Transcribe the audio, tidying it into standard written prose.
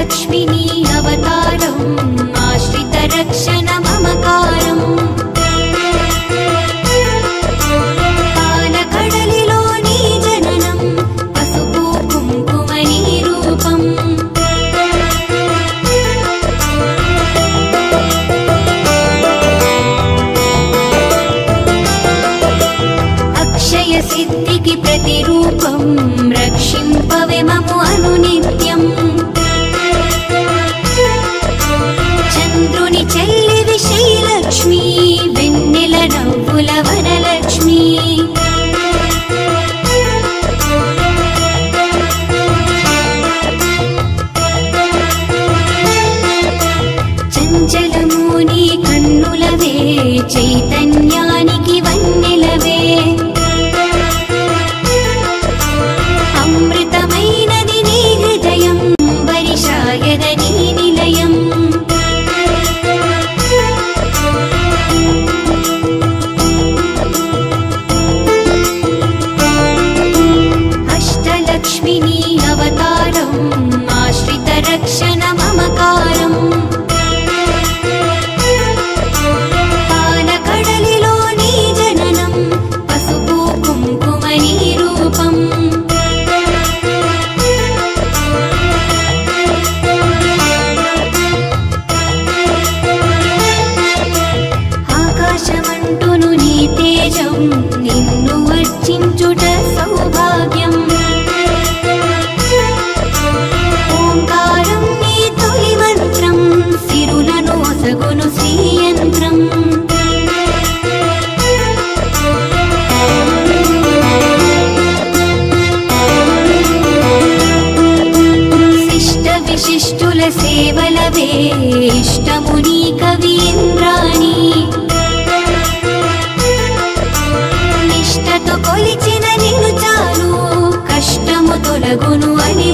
అష్టలక్ష్మిని అవతారం ఆశ్రిత రక్షణ మమకారం పాలకడలిలో నీ జననం పసుపు కుంకుమ నీ రూపం అక్షయ సిద్ధికి ప్రతిరూపం రక్షింపవే మము అనునిత్యం చంద్రుని చెల్లివి శ్రీలక్ష్మి వెన్నెల నవ్వుల వరలక్ష్మి చంచలము నీ కన్నులవే చైతన్యానికి వన్నెలవే అమృతమైనది నీ హృదయం వరిషాయద నీ నిలయం అష్టలక్ష్మిని అవతారం ఆశ్రిత రక్షణ మమకారం పాలకడలిలో నీ జననం పసుపు కుంకుమ నీ రూపం ఆకాశమంటును నీ తేజం నిన్ను అర్చించుట సౌభాగ్యం ఓంకారం నీ తొలి మంత్రం సిరులను ఒసగును శ్రీయంత్రం శిష్ట విశిష్టుల సేవలవే ఇష్టము నీ కవీంద్రాణి నిష్టతో కొలిచిన నిన్ను చాలు కష్టము తొలగును అని